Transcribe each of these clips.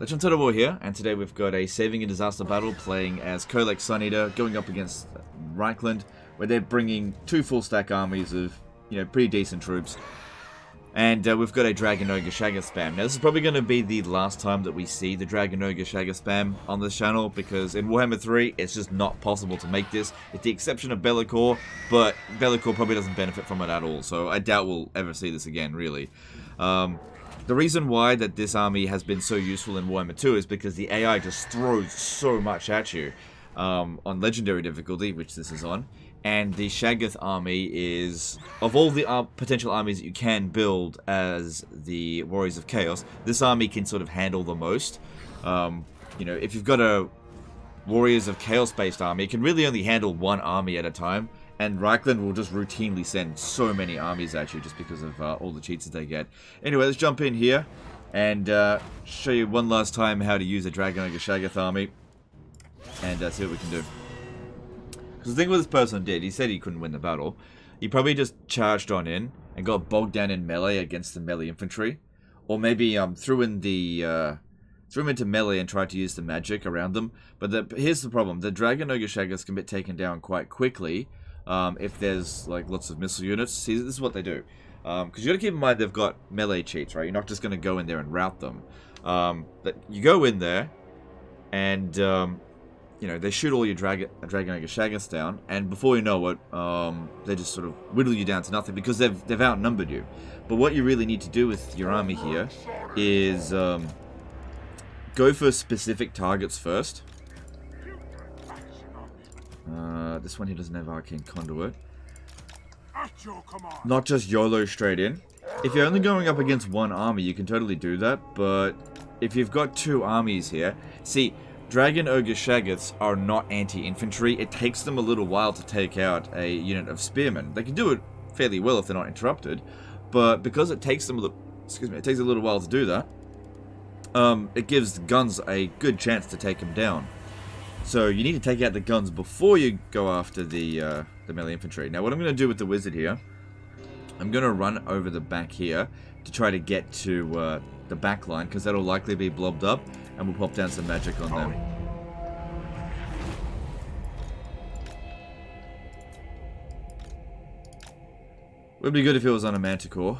Legend Total War here, and today we've got a Saving a Disaster battle playing as Kolek Suneater going up against Reichland, where they're bringing two full stack armies of, pretty decent troops. And we've got a Dragon Ogre Shaggoth spam. Now this is probably going to be the last time that we see the Dragon Ogre Shaggoth spam on this channel, because in Warhammer 3 it's just not possible to make this, with the exception of Bellicor, but Bellicor probably doesn't benefit from it at all, so I doubt we'll ever see this again, really. The reason why that this army has been so useful in Warhammer 2 is because the AI just throws so much at you on Legendary difficulty, which this is on, and the Shaggoth army is, of all the potential armies that you can build as the Warriors of Chaos, this army can sort of handle the most. If you've got a Warriors of Chaos based army, it can really only handle one army at a time. And Reichland will just routinely send so many armies at you just because of all the cheats that they get. Anyway, let's jump in here and show you one last time how to use a Dragon Ogre Shaggoth army. And see what we can do. Because the thing what this person did, he said he couldn't win the battle. He probably just charged on in and got bogged down in melee against the melee infantry. Or maybe threw him into melee and tried to use the magic around them. But here's the problem. The Dragon Ogre Shaggoths can be taken down quite quickly. If there's like lots of missile units. See, this is what they do. Because you got to keep in mind they've got melee cheats, right? You're not just going to go in there and rout them. But you go in there, and they shoot all your Dragon Ogre Shaggoths down, and before you know it, they just sort of whittle you down to nothing because they've outnumbered you. But what you really need to do with your army here is go for specific targets first. This one here doesn't have Arcane Conduit. Not just YOLO straight in. If you're only going up against one army, you can totally do that, but if you've got two armies here... See, Dragon Ogre Shaggoths are not anti-infantry. It takes them a little while to take out a unit of spearmen. They can do it fairly well if they're not interrupted, but because it takes them it takes a little while to do that, it gives the guns a good chance to take them down. So you need to take out the guns before you go after the melee infantry. Now what I'm going to do with the wizard here, I'm going to run over the back here to try to get to the back line, because that'll likely be blobbed up, and we'll pop down some magic on them. Would be good if it was on a Manticore,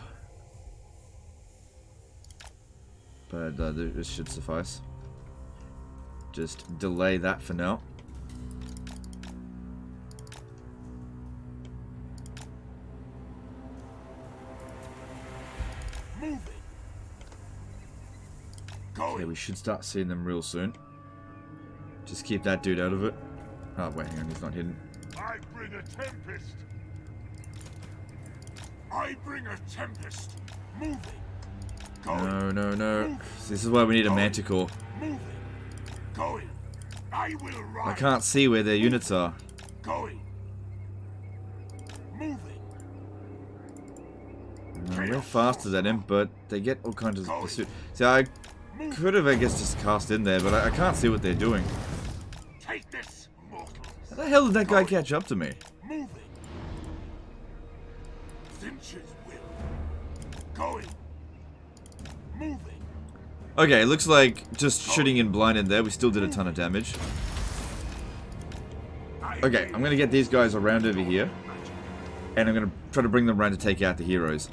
but this should suffice. Just delay that for now. Okay, we should start seeing them real soon. Just keep that dude out of it. Oh, wait, hang on, he's not hidden. I bring a tempest. I bring a tempest. Moving. Going. No. Moving. This is why we need a Manticore. Moving. Going. I will rise. I can't see where their units are. Going. Moving. No, they're faster than him, but they get all kinds of pursuit. See, I could have, I guess, just cast in there, but I can't see what they're doing. Take this, mortals. How the hell did that guy catch up to me? Moving. Finch's will. Going. Moving. Okay, it looks like just shooting in blind in there, we still did a ton of damage. Okay, I'm going to get these guys around over here, and I'm going to try to bring them around to take out the heroes.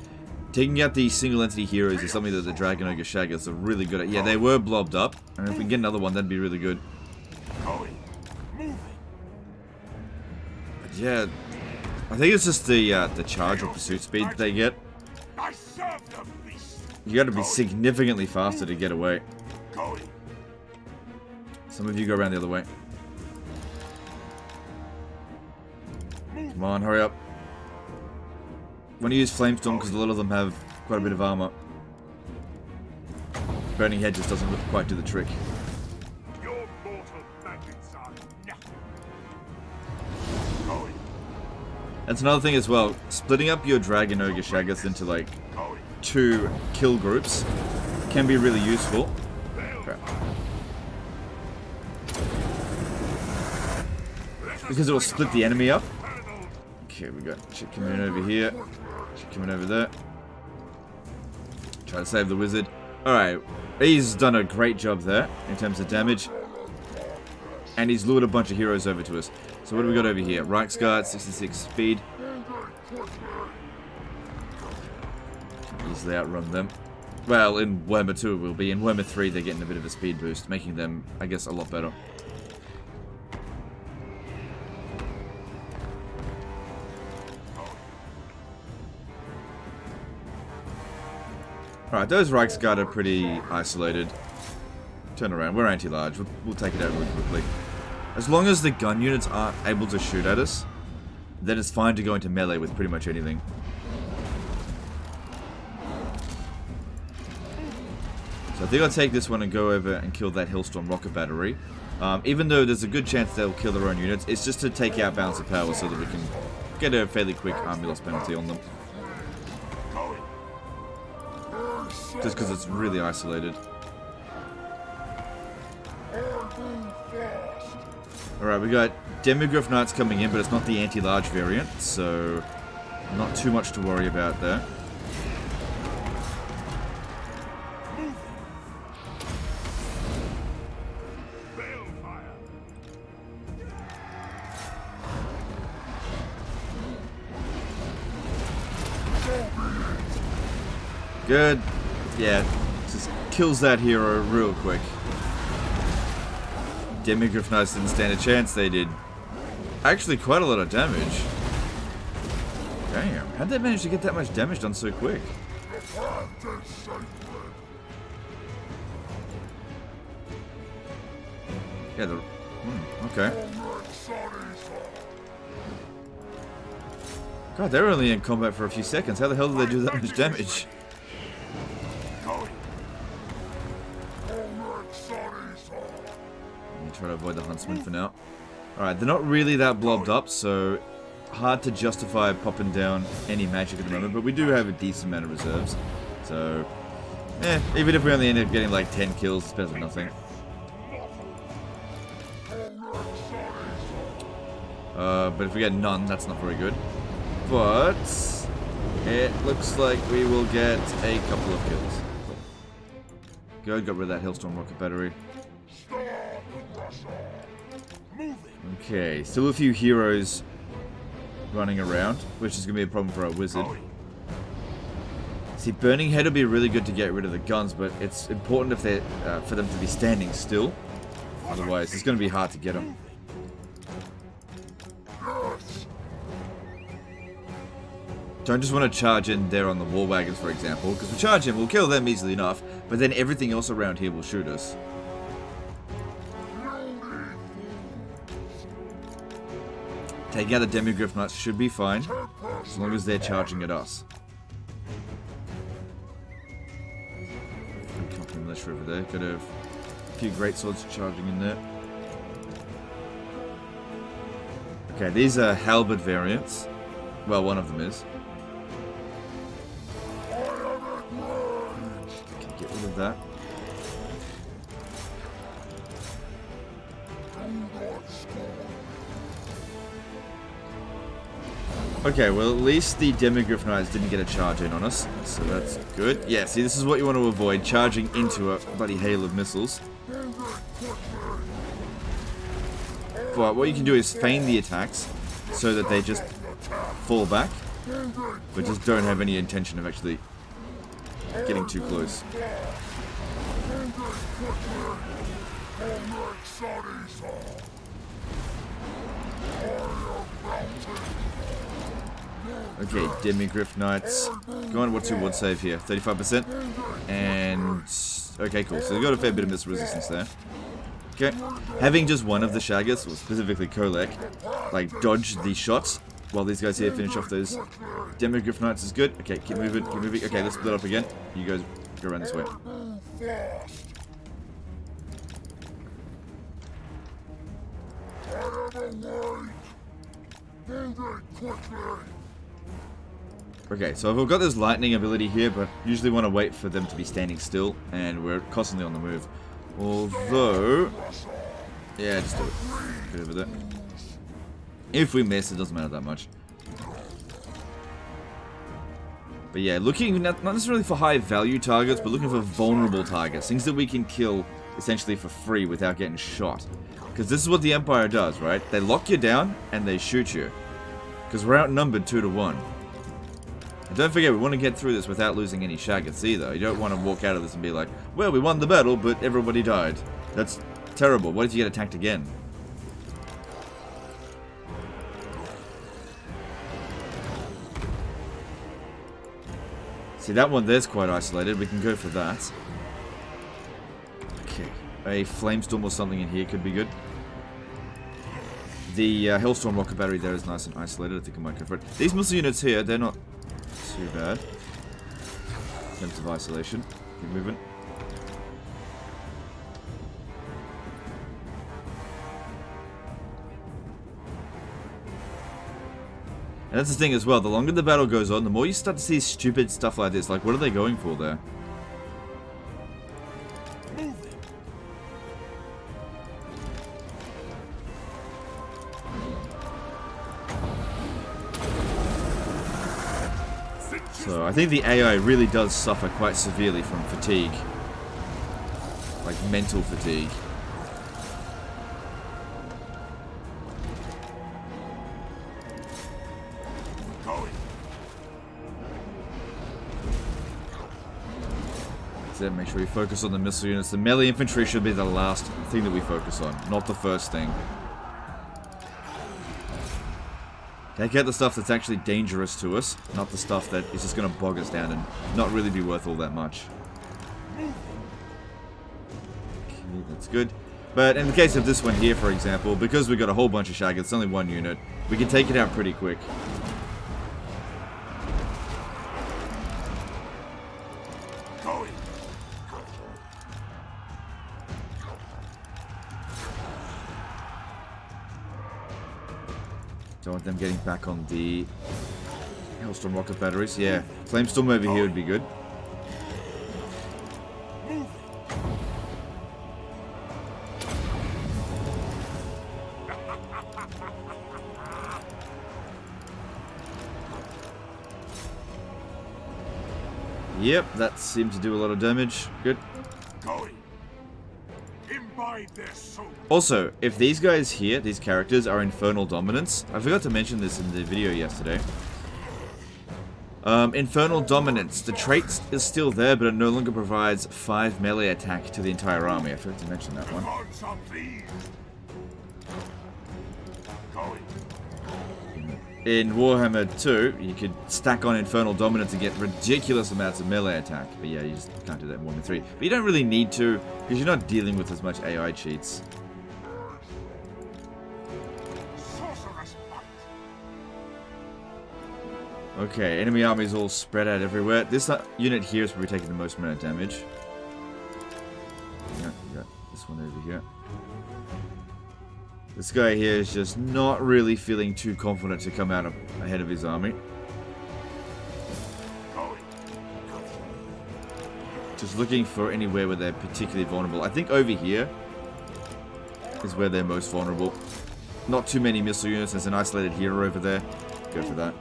Taking out the single entity heroes is something that the Dragon Ogre Shaggoths are really good at. Yeah, they were blobbed up, and if we can get another one, that'd be really good. Going. Moving. But yeah, I think it's just the charge or pursuit speed that they get. I serve the beast. You got to be significantly faster to get away. Going. Some of you go around the other way. Come on, hurry up. Want to use Flamestorm because a lot of them have quite a bit of armor. Burning Head just doesn't quite do the trick. Your mortal maggots are nothing. Going. That's another thing as well. Splitting up your Dragon Ogre Shaggoths into like 2 kill groups can be really useful. Crap. Because it'll split the enemy up. Okay, we got shit coming in over here. Shit coming over there. Try to save the wizard. Alright, he's done a great job there in terms of damage. And he's lured a bunch of heroes over to us. So what do we got over here? Reichsguard, 66 speed. Easily outrun them. Well, in Warhammer 2 it will be. In Warhammer 3 they're getting a bit of a speed boost, making them, I guess, a lot better. Alright, those Reichsguard are pretty isolated. Turn around, we're anti-large, we'll take it out really quickly. As long as the gun units aren't able to shoot at us, then it's fine to go into melee with pretty much anything. So I think I'll take this one and go over and kill that Hailstorm rocket battery. Even though there's a good chance they'll kill their own units, it's just to take out balance of power so that we can get a fairly quick army loss penalty on them. Just because it's really isolated. Alright, we got Demigryph Knights coming in, but it's not the anti-large variant, so not too much to worry about there. Good. Yeah, just kills that hero real quick. Demigryph Knights didn't stand a chance, they did actually quite a lot of damage. Damn, how'd they manage to get that much damage done so quick? Yeah, okay. God, they were only in combat for a few seconds. How the hell did they do that much damage? Try to avoid the huntsman for now. Alright, they're not really that blobbed up, so hard to justify popping down any magic at the moment, but we do have a decent amount of reserves. So, even if we only end up getting like 10 kills, it's better than nothing. But if we get none, that's not very good. But it looks like we will get a couple of kills. Good, got rid of that Hailstorm rocket battery. Okay, still a few heroes running around, which is going to be a problem for our wizard. See, Burning Head will be really good to get rid of the guns, but it's important if they're, for them to be standing still. Otherwise, it's going to be hard to get them. Don't just want to charge in there on the war wagons, for example, because we charge in, we'll kill them easily enough, but then everything else around here will shoot us. Taking out the Demigryph Knights should be fine, as long as they're charging at us. Company militia over there. Got a few great swords charging in there. Okay, these are halberd variants. Well, one of them is. Okay, get rid of that. Okay, well at least the Demigryph Knights didn't get a charge in on us, so that's good. Yeah, see, this is what you want to avoid, charging into a bloody hail of missiles. But what you can do is feign the attacks, so that they just fall back, but just don't have any intention of actually getting too close. Okay, Demigryph Knights. Go on, what's your ward save here? 35%? And... okay, cool. So we've got a fair bit of missile resistance there. Okay. Having just one of the Shaggoths, or specifically Kolek, like, dodge the shots while these guys here finish off those Demigryph Knights is good. Okay, keep moving, keep moving. Okay, let's split up again. You guys go around this way. Okay, so I've got this lightning ability here, but usually want to wait for them to be standing still, and we're constantly on the move. Although, yeah, just do it. Get over there. If we miss, it doesn't matter that much. But yeah, looking not necessarily for high value targets, but looking for vulnerable targets. Things that we can kill essentially for free without getting shot. Because this is what the Empire does, right? They lock you down and they shoot you. Because we're outnumbered 2 to 1. And don't forget, we want to get through this without losing any Shaggoths either. You don't want to walk out of this and be like, well, we won the battle, but everybody died. That's terrible. What if you get attacked again? See, that one there's quite isolated. We can go for that. Okay. A flamestorm or something in here could be good. The Hellstorm rocket battery there is nice and isolated. I think I might go for it. These missile units here, they're not too bad in terms of isolation. Keep moving. And that's the thing as well, the longer the battle goes on, the more you start to see stupid stuff like this. Like, what are they going for there? So, I think the AI really does suffer quite severely from fatigue. Like, mental fatigue. Make sure you focus on the missile units. The melee infantry should be the last thing that we focus on, not the first thing. Take out the stuff that's actually dangerous to us, not the stuff that is just going to bog us down and not really be worth all that much. Okay, that's good. But in the case of this one here, for example, because we've got a whole bunch of Shaggoths, it's only one unit, we can take it out pretty quick. Don't want them getting back on the Hellstorm rocket batteries. Yeah, Flamestorm over here would be good. Yep, that seemed to do a lot of damage. Good. Also, if these guys here, these characters, are Infernal Dominance, I forgot to mention this in the video yesterday. Infernal Dominance, the trait is still there, but it no longer provides 5 melee attack to the entire army. I forgot to mention that one. In Warhammer 2, you could stack on Infernal Dominance and get ridiculous amounts of melee attack. But yeah, you just can't do that in Warhammer 3. But you don't really need to, because you're not dealing with as much AI cheats. Okay, enemy armies all spread out everywhere. This unit here is probably taking the most amount of damage. Yeah, you got this one over here. This guy here is just not really feeling too confident to come out ahead of his army. Just looking for anywhere where they're particularly vulnerable. I think over here is where they're most vulnerable. Not too many missile units. There's an isolated hero over there. Go for that.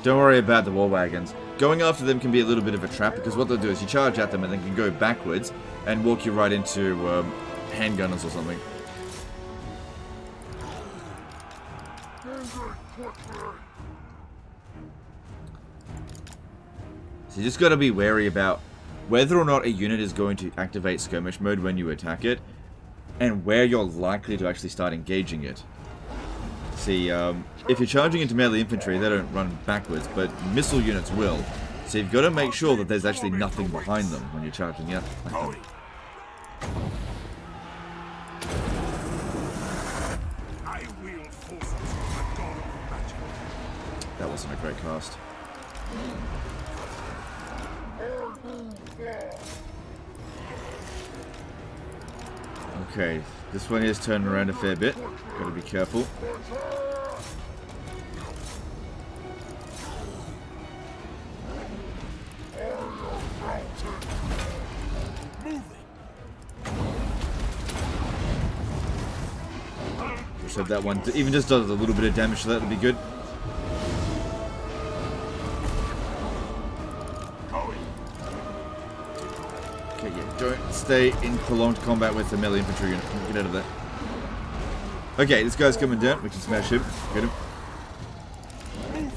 Don't worry about the war wagons. Going after them can be a little bit of a trap, because what they'll do is you charge at them and then can go backwards and walk you right into handgunners or something. So you just got to be wary about whether or not a unit is going to activate skirmish mode when you attack it, and where you're likely to actually start engaging it. See, if you're charging into melee infantry, they don't run backwards, but missile units will. So you've got to make sure that there's actually nothing behind them when you're charging at them. That wasn't a great cast. Okay, this one is turning around a fair bit. Gotta be careful. So if that one even just does a little bit of damage to that, would be good. Okay, yeah, don't stay in prolonged combat with the melee infantry unit. Get out of there. Okay, this guy's coming down. We can smash him. Get him. Need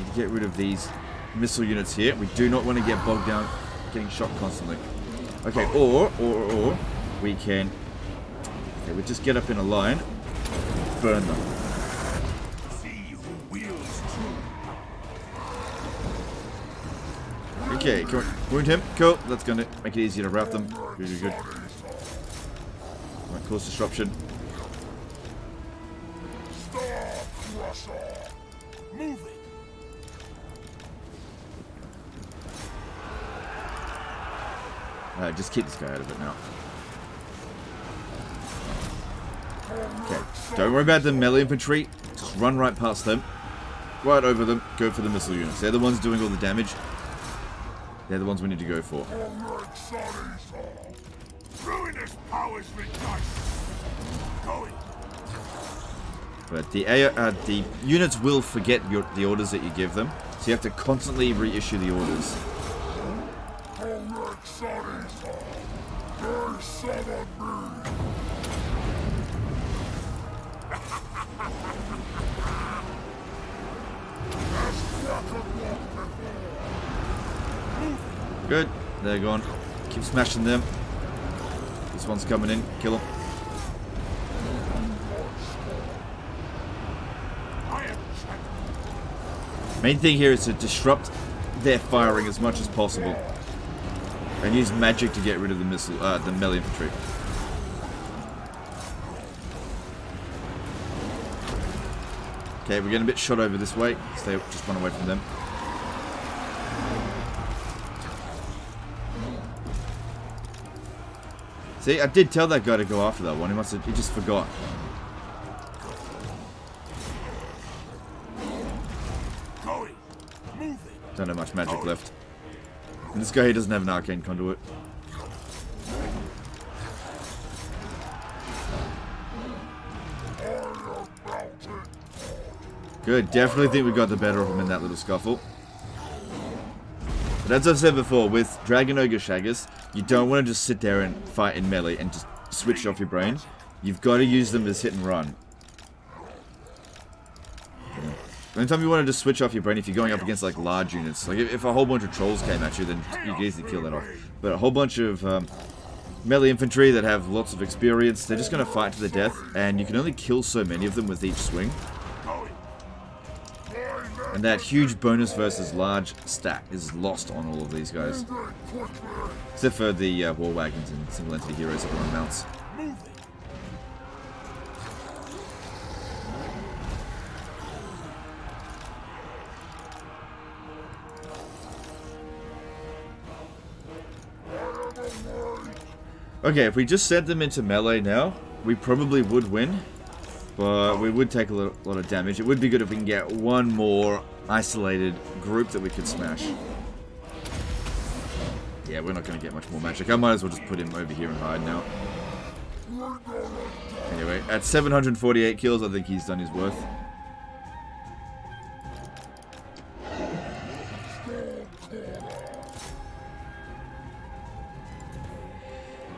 to get rid of these missile units here. We do not want to get bogged down getting shot constantly. Okay, or we can... Okay, we just get up in a line, burn them. Okay, come on, wound him. Cool, that's going to make it easier to rout them. Really good. Might cause disruption. Just keep this guy out of it now. Okay, don't worry about the melee infantry. Just run right past them. Right over them. Go for the missile units. They're the ones doing all the damage. They're the ones we need to go for. But the units will forget the orders that you give them. So you have to constantly reissue the orders. Good. They're gone. Keep smashing them. This one's coming in. Kill him. Main thing here is to disrupt their firing as much as possible. And use magic to get rid of the the melee infantry. Okay, we're getting a bit shot over this way. Just run away from them. See, I did tell that guy to go after that one. He just forgot. Don't have much magic left. And this guy here doesn't have an arcane conduit. Good, definitely think we got the better of him in that little scuffle. But as I've said before, with Dragon Ogre Shaggoth, you don't want to just sit there and fight in melee and just switch off your brain. You've got to use them as hit and run. The only time you want to just switch off your brain if you're going up against like large units. Like if a whole bunch of trolls came at you, then you can easily kill that off. But a whole bunch of melee infantry that have lots of experience, they're just going to fight to the death, and you can only kill so many of them with each swing. And that huge bonus versus large stat is lost on all of these guys. Except for the war wagons and single entity heroes everyone mounts. Okay, if we just sent them into melee now, we probably would win. But we would take a lot of damage. It would be good if we can get one more isolated group that we could smash. Yeah, we're not going to get much more magic. I might as well just put him over here and hide now. Anyway, at 748 kills, I think he's done his worth.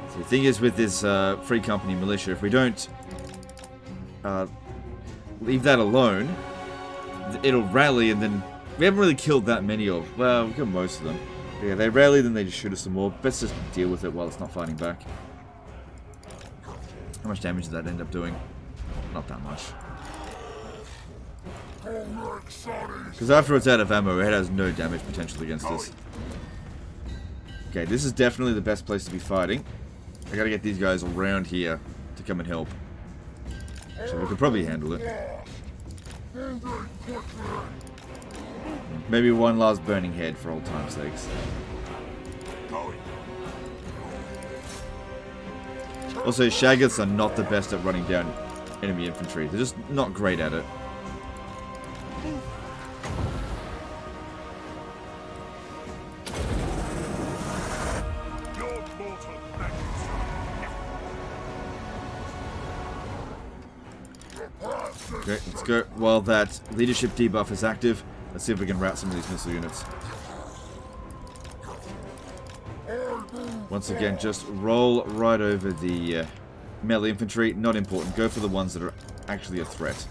So the thing is with this Free Company militia, if we don't leave that alone, it'll rally, and then we haven't really killed that many of. Well, we've got most of them. But yeah, they rally, then they just shoot us some more. Best just deal with it while it's not fighting back. How much damage did that end up doing? Not that much. Because after it's out of ammo, it has no damage potential against us. Okay, this is definitely the best place to be fighting. I gotta get these guys around here to come and help. So we could probably handle it. Maybe one last burning head for old time's sakes. Also, Shaggoths are not the best at running down enemy infantry. They're just not great at it. Okay, let's go. While that leadership debuff is active, let's see if we can rout some of these missile units. Once again, just roll right over the melee infantry. Not important. Go for the ones that are actually a threat.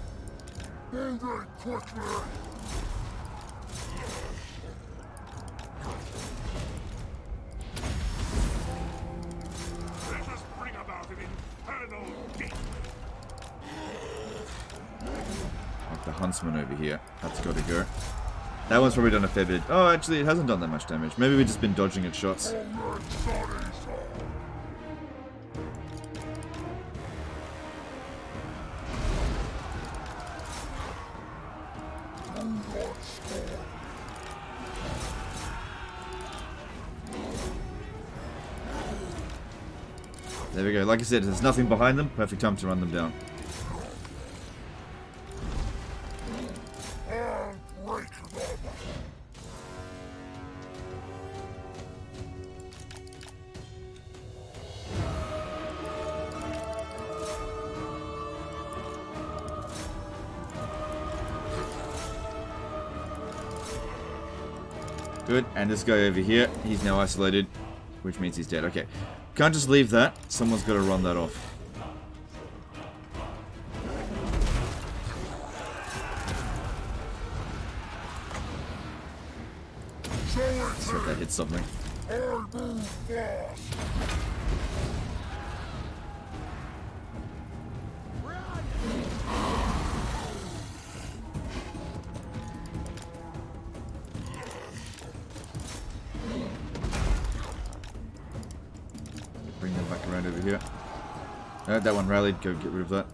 Like the huntsman over here. That's got to go. That one's probably done a fair bit. Oh, actually, it hasn't done that much damage. Maybe we've just been dodging its shots. There we go. Like I said, there's nothing behind them. Perfect time to run them down. Good, and this guy over here, he's now isolated, which means he's dead. Okay, can't just leave that. Someone's got to run that off. Let's hope that hits something. Bring them back around over here. That one rallied. Go get rid of that.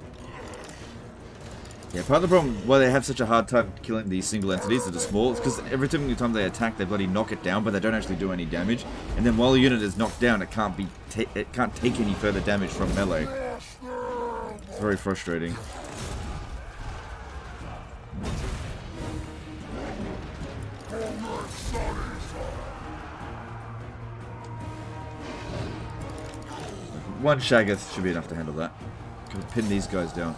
Yeah, part of the problem why they have such a hard time killing these single entities that are small is because every single time they attack, they bloody knock it down, but they don't actually do any damage. And then while a unit is knocked down, it can't take any further damage from melee. It's very frustrating. One Shaggoth should be enough to handle that. Can pin these guys down.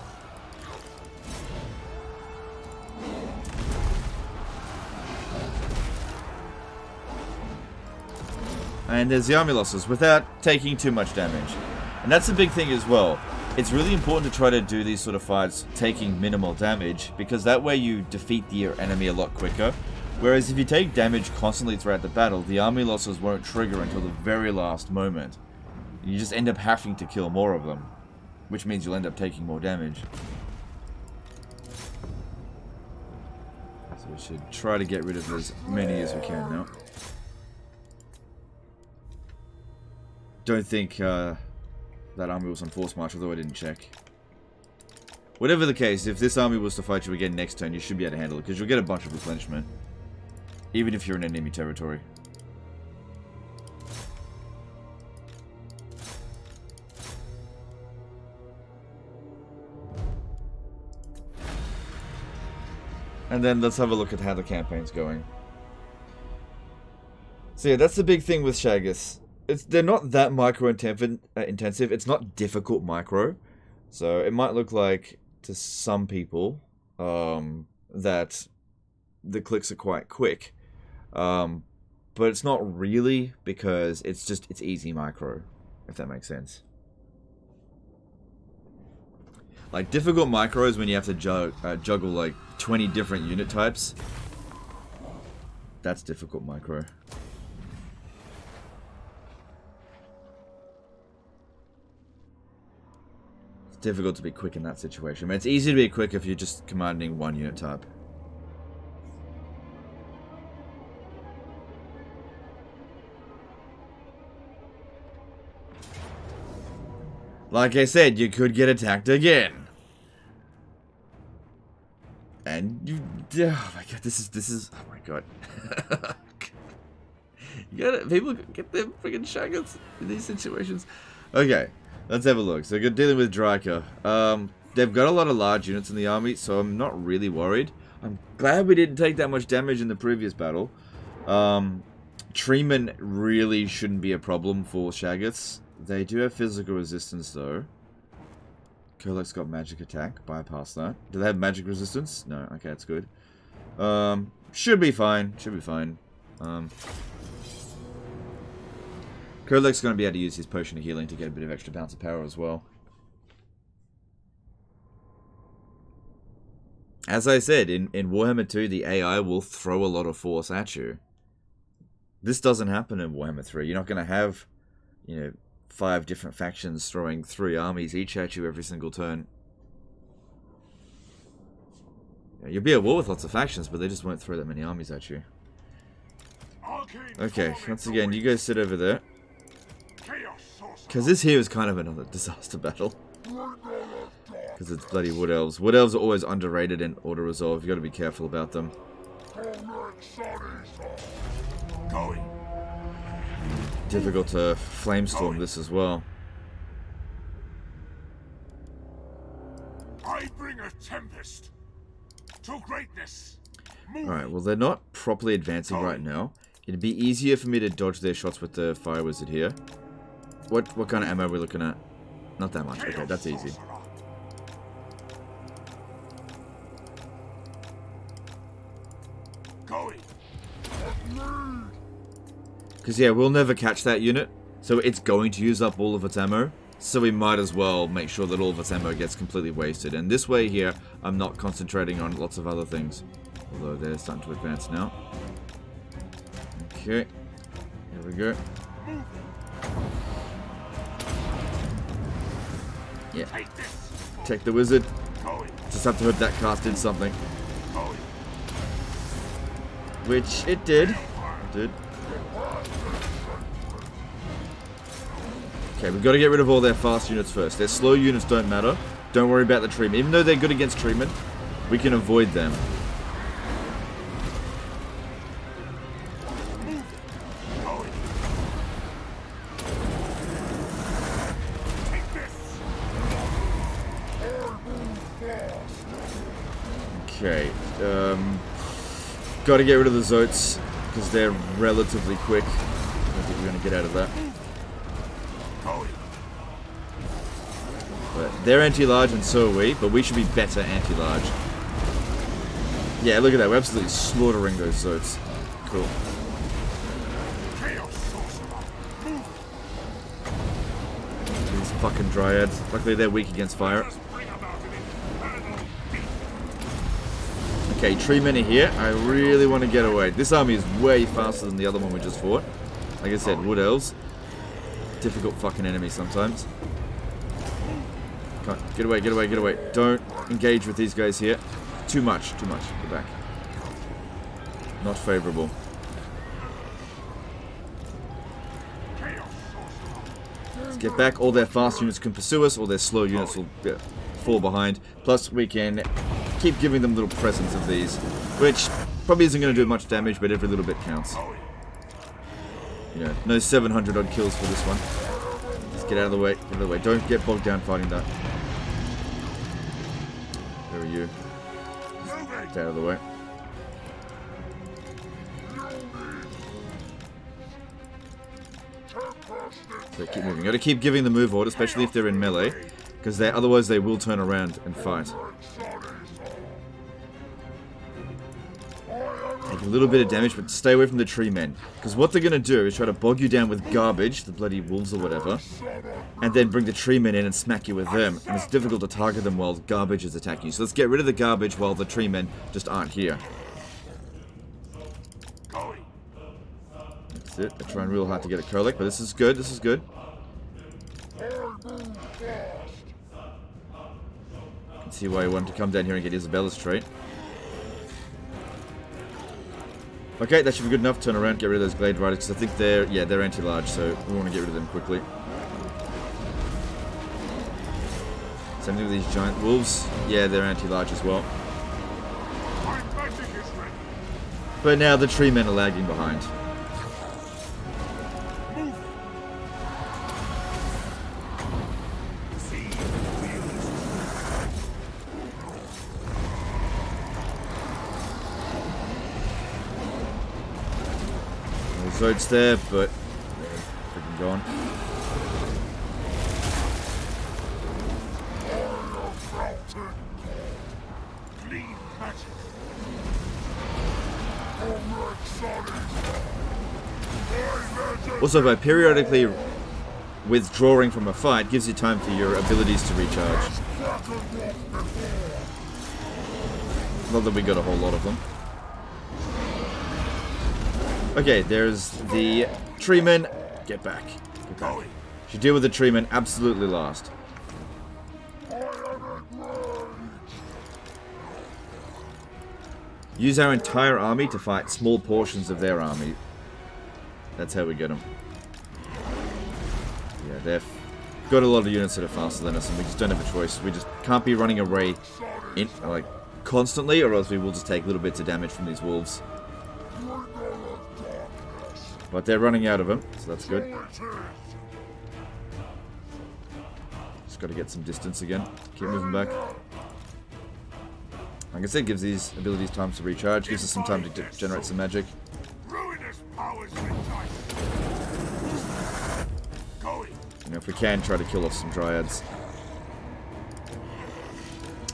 And there's the army losses without taking too much damage. And that's the big thing as well. It's really important to try to do these sort of fights taking minimal damage, because that way you defeat the enemy a lot quicker. Whereas if you take damage constantly throughout the battle, the army losses won't trigger until the very last moment. You just end up having to kill more of them, which means you'll end up taking more damage. So we should try to get rid of as many as we can now. Don't think that army was on force march, although I didn't check. Whatever the case, if this army was to fight you again next turn, you should be able to handle it, because you'll get a bunch of replenishment, even if you're in enemy territory. And then let's have a look at how the campaign's going. So yeah, that's the big thing with Shaggoth. They're not that micro-intensive. It's not difficult micro. So it might look like, to some people, that the clicks are quite quick. But it's not really, because it's easy micro, if that makes sense. Like, difficult micro is when you have to juggle like 20 different unit types. That's difficult micro. It's difficult to be quick in that situation. I mean, it's easy to be quick if you're just commanding one unit type. Like I said, you could get attacked again. And you... Oh my god, this is... Oh my god. You gotta... People get their freaking Shaggoths in these situations. Okay, let's have a look. So we're dealing with Dryker. They've got a lot of large units in the army, so I'm not really worried. I'm glad we didn't take that much damage in the previous battle. Treemen really shouldn't be a problem for Shaggoths. They do have physical resistance, though. Kolek's got magic attack. Bypass that. Do they have magic resistance? No. Okay, that's good. Should be fine. Should be fine. Kolek's going to be able to use his potion of healing to get a bit of extra bounce of power as well. As I said, in Warhammer 2, the AI will throw a lot of force at you. This doesn't happen in Warhammer 3. You're not going to have, 5 different factions throwing 3 armies each at you every single turn. You'll be at war with lots of factions, but they just won't throw that many armies at you. Okay, once again, you guys sit over there. Because this here is kind of another disaster battle. Because it's bloody Wood Elves. Wood Elves are always underrated in auto-resolve. You've got to be careful about them. Difficult to flamestorm this as well. I bring a tempest to greatness. Alright, well they're not properly advancing right now. It'd be easier for me to dodge their shots with the Fire Wizard here. What kind of ammo are we looking at? Not that much. Okay, that's easy. Because, yeah, we'll never catch that unit, so it's going to use up all of its ammo, so we might as well make sure that all of its ammo gets completely wasted. And this way here, I'm not concentrating on lots of other things, although they're starting to advance now. Okay, here we go. Yeah, take the wizard. Just have to hope that cast did something. Which it did. It did. Okay, we've got to get rid of all their fast units first. Their slow units don't matter. Don't worry about the treatment. Even though they're good against treatment, we can avoid them. Okay, got to get rid of the Zotes, because they're relatively quick. I don't think we're going to get out of that. But they're anti-large and so are we, but we should be better anti-large. Yeah, look at that, we're absolutely slaughtering those Zotes. Cool. These fucking Dryads. Luckily they're weak against fire. Okay, tree men are here. I really want to get away. This army is way faster than the other one we just fought. Like I said, Wood Elves. Difficult fucking enemy sometimes. Come on, get away, get away, get away. Don't engage with these guys here. Too much, too much. Go back. Not favorable. Let's get back. All their fast units can pursue us. All their slow units will fall behind. Plus, we can keep giving them little presents of these, which probably isn't going to do much damage, but every little bit counts. No 700 odd kills for this one. Just get out of the way, get out of the way. Don't get bogged down fighting that. Where are you? Just get out of the way. So keep moving. Got to keep giving the move order, especially if they're in melee, because otherwise they will turn around and fight. Take a little bit of damage, but stay away from the tree men. Because what they're going to do is try to bog you down with garbage, the bloody wolves or whatever, and then bring the tree men in and smack you with them. And it's difficult to target them while garbage is attacking you. So let's get rid of the garbage while the tree men just aren't here. That's it. They're trying real hard to get a Kolek, but this is good, this is good. You can see why he wanted to come down here and get Isabella's trait. Okay, that should be good enough. Turn around, get rid of those Glade Riders, because I think they're anti-large, so we want to get rid of them quickly. Same thing with these giant wolves. Yeah, they're anti-large as well. But now the tree men are lagging behind. Zotes there, but they're freaking gone. Clean magic. Also, by periodically withdrawing from a fight, gives you time for your abilities to recharge. Not that we got a whole lot of them. Okay, there's the treeman. Get back. Get back. Should deal with the treeman absolutely last. Use our entire army to fight small portions of their army. That's how we get them. Yeah, they've got a lot of units that are faster than us, and we just don't have a choice. We just can't be running away like constantly, or else we will just take little bits of damage from these wolves. But they're running out of them, so that's good. Just got to get some distance again. Keep moving back. Like I said, gives these abilities time to recharge, gives us some time to generate some magic. You know, if we can, try to kill off some dryads.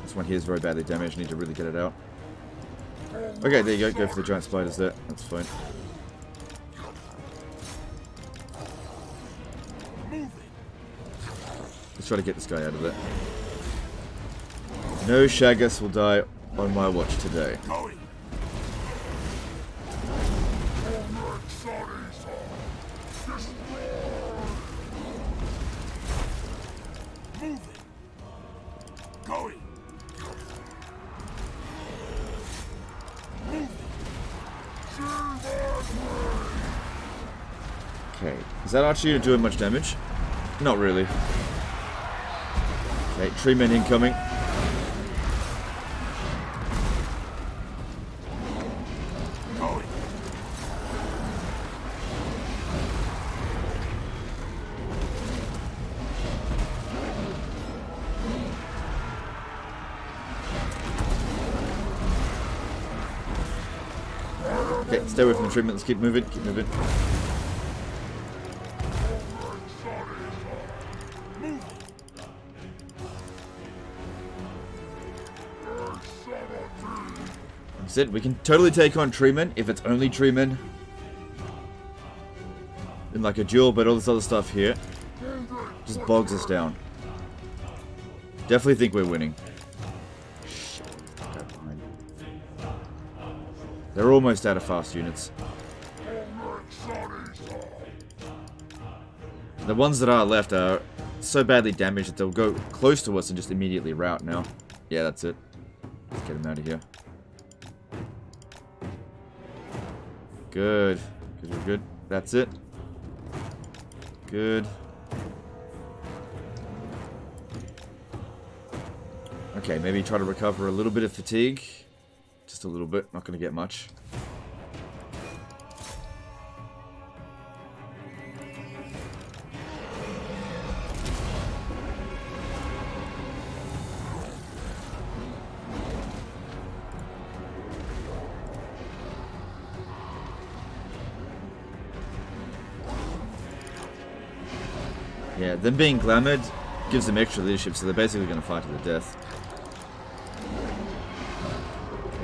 This one here is very badly damaged, need to really get it out. Okay, there you go, go for the giant spiders there, that's fine. Let's try to get this guy out of there. No Shaggoth will die on my watch today. Okay, is that archer doing much damage? Not really. Okay, treemen incoming. Okay, stay away from the treatment. Let's keep moving. Keep moving. That's it. We can totally take on treemen if it's only treemen in like a duel, but all this other stuff here just bogs us down. Definitely think we're winning. They're almost out of fast units. The ones that are left are so badly damaged that they'll go close to us and just immediately rout now. Yeah, that's it. Let's get them out of here. Good. Because we're good. That's it. Good. Okay, maybe try to recover a little bit of fatigue. Just a little bit, not going to get much. Yeah, them being glamoured gives them extra leadership, so they're basically going to fight to the death.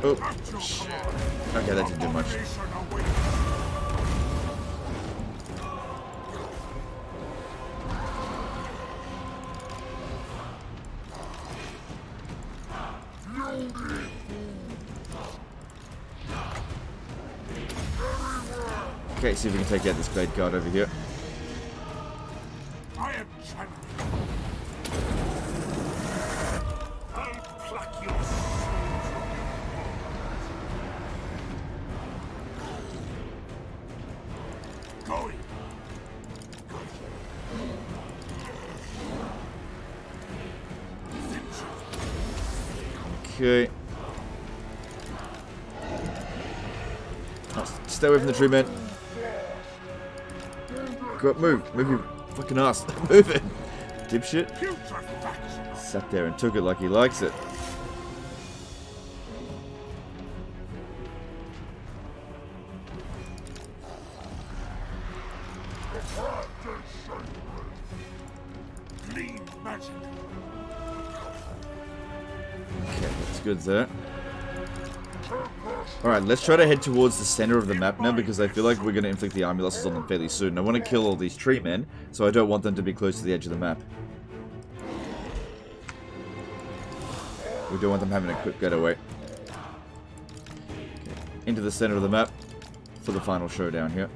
Oh, shit. Okay, that didn't do much. Okay, see if we can take out this great guard over here. I am champion. I'll pluck your going. Okay. Oh, stay away from the tree, man. Go up, move. Move your fucking ass. Move it. Dipshit. Sat there and took it like he likes it. good there. Alright, let's try to head towards the center of the map now, because I feel like we're going to inflict the army losses on them fairly soon. I want to kill all these tree men, so I don't want them to be close to the edge of the map. We don't want them having a quick getaway. Into the center of the map for the final showdown here.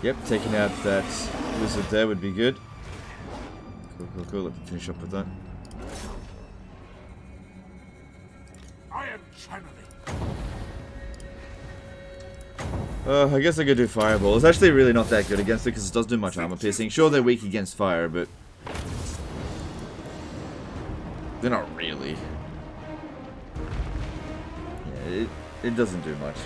Yep, taking out that wizard there would be good. Cool, cool, cool. Let me finish up with that. I am channeling. I guess I could do fireball. It's actually really not that good against it because it doesn't do much armor piercing. Sure, they're weak against fire, but they're not really. Yeah, it doesn't do much.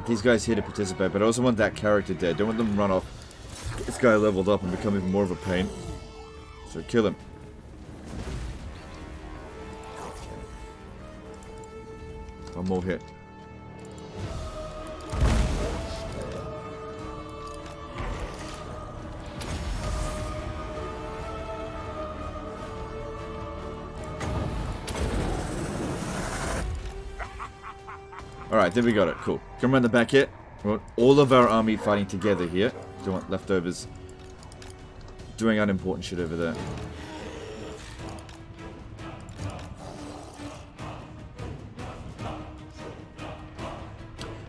These guys here to participate, but I also want that character dead. Don't want them to run off. Get this guy leveled up and become even more of a pain. So kill him. One more hit. Alright, then we got it. Cool. Come around the back here. We want all of our army fighting together here. Don't want leftovers doing unimportant shit over there.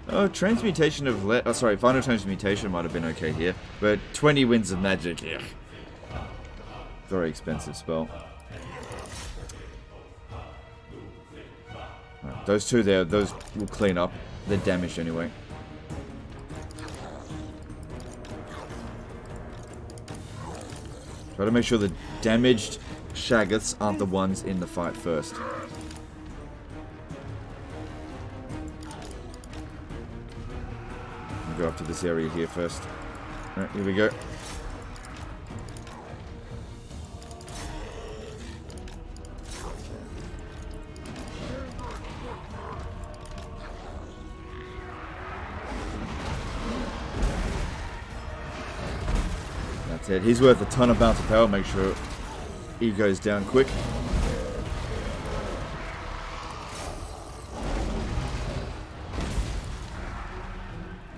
Oh, transmutation of final transmutation might have been okay here. But 20 winds of magic here. Very expensive spell. Right, those two there, those will clean up. They're damaged anyway. Try to make sure the damaged Shaggoths aren't the ones in the fight first. I'll go up to this area here first. Alright, here we go. That's it. He's worth a ton of bounce of power. Make sure he goes down quick.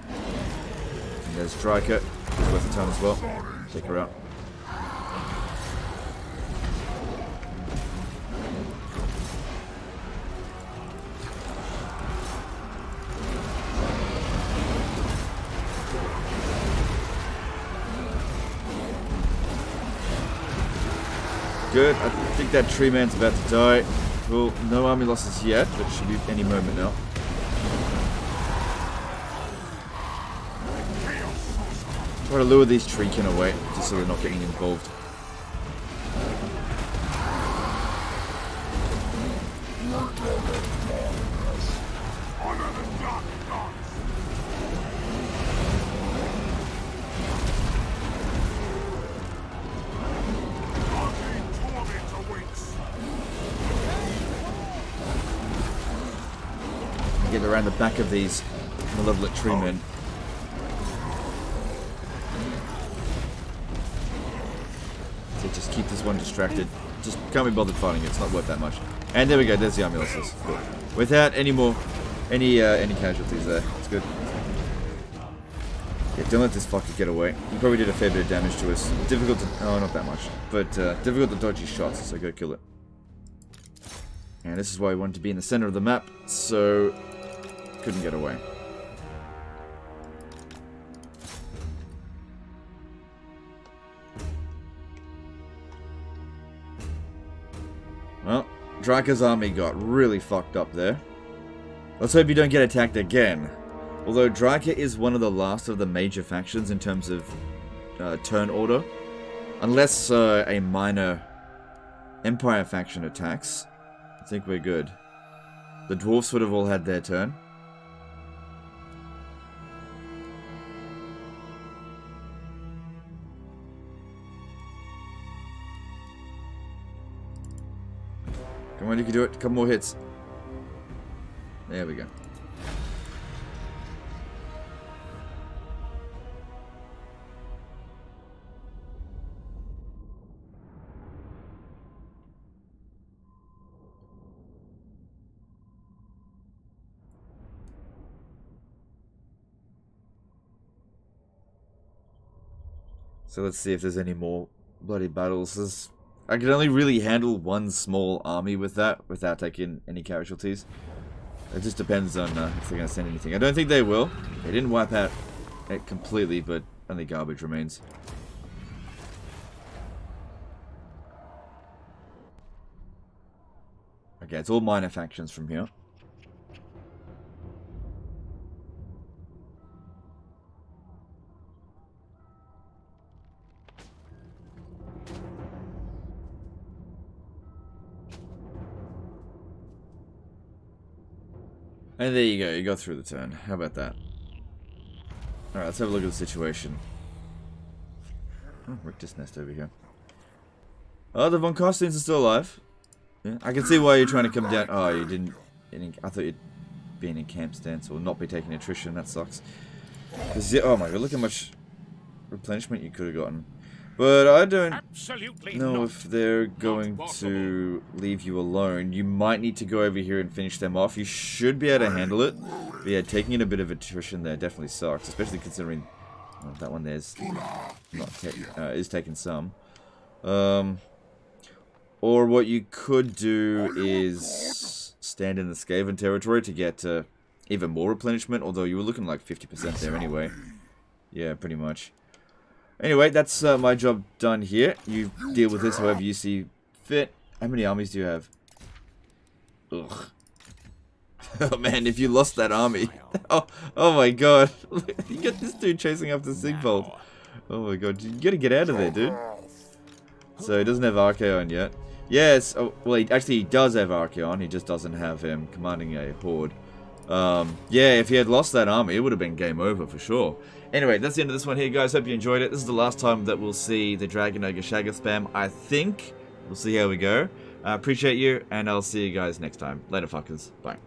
And there's Striker. He's worth a ton as well. Take her out. Good. I think that tree man's about to die. Well, no army losses yet, but it should be any moment now. Try to lure these treekin away, just so they're not getting involved. Get around the back of these malevolent tree men. So just keep this one distracted. Just can't be bothered fighting it. It's not worth that much. And there we go. There's the army losses. Cool. Without any casualties there. It's good. Yeah, don't let this fucker get away. He probably did a fair bit of damage to us. Difficult to... Oh, not that much. But difficult to dodge his shots, so go kill it. And this is why we wanted to be in the center of the map, so... couldn't get away. Well, Draka's army got really fucked up there. Let's hope you don't get attacked again. Although Draka is one of the last of the major factions in terms of turn order. Unless a minor Empire faction attacks, I think we're good. The dwarfs would have all had their turn. Come on, you can do it. A couple more hits. There we go. So let's see if there's any more bloody battles. I can only really handle one small army with that without taking any casualties. It just depends on if they're going to send anything. I don't think they will. They didn't wipe out it completely, but only garbage remains. Okay, it's all minor factions from here. And there you go, you got through the turn. How about that? Alright, let's have a look at the situation. Oh, Rictus Nest over here. Oh, the Von Costines are still alive. Yeah, I can see why you're trying to come down. Oh, you didn't. I thought you'd be in camp stance or not be taking attrition. That sucks. Oh my god, look how much replenishment you could have gotten. But I don't know if they're going to leave you alone. You might need to go over here and finish them off. You should be able to handle it. But yeah, taking in a bit of attrition there definitely sucks, especially considering that one there's not is taking some. Or what you could do is stand in the Skaven territory to get even more replenishment, although you were looking like 50% there anyway. Yeah, pretty much. Anyway, that's my job done here. You deal with this however you see fit. How many armies do you have? Ugh. Oh man, if you lost that army. Oh my god. You get this dude chasing after Sigvold. Oh my god, you gotta get out of there, dude. So he doesn't have Archaon yet. Yes, oh, well he does have Archaon, he just doesn't have him commanding a horde. Yeah, if he had lost that army, it would have been game over for sure. Anyway, that's the end of this one here, guys. Hope you enjoyed it. This is the last time that we'll see the Dragon Ogre Shaggoth spam, I think. We'll see how we go. Appreciate you, and I'll see you guys next time. Later, fuckers. Bye.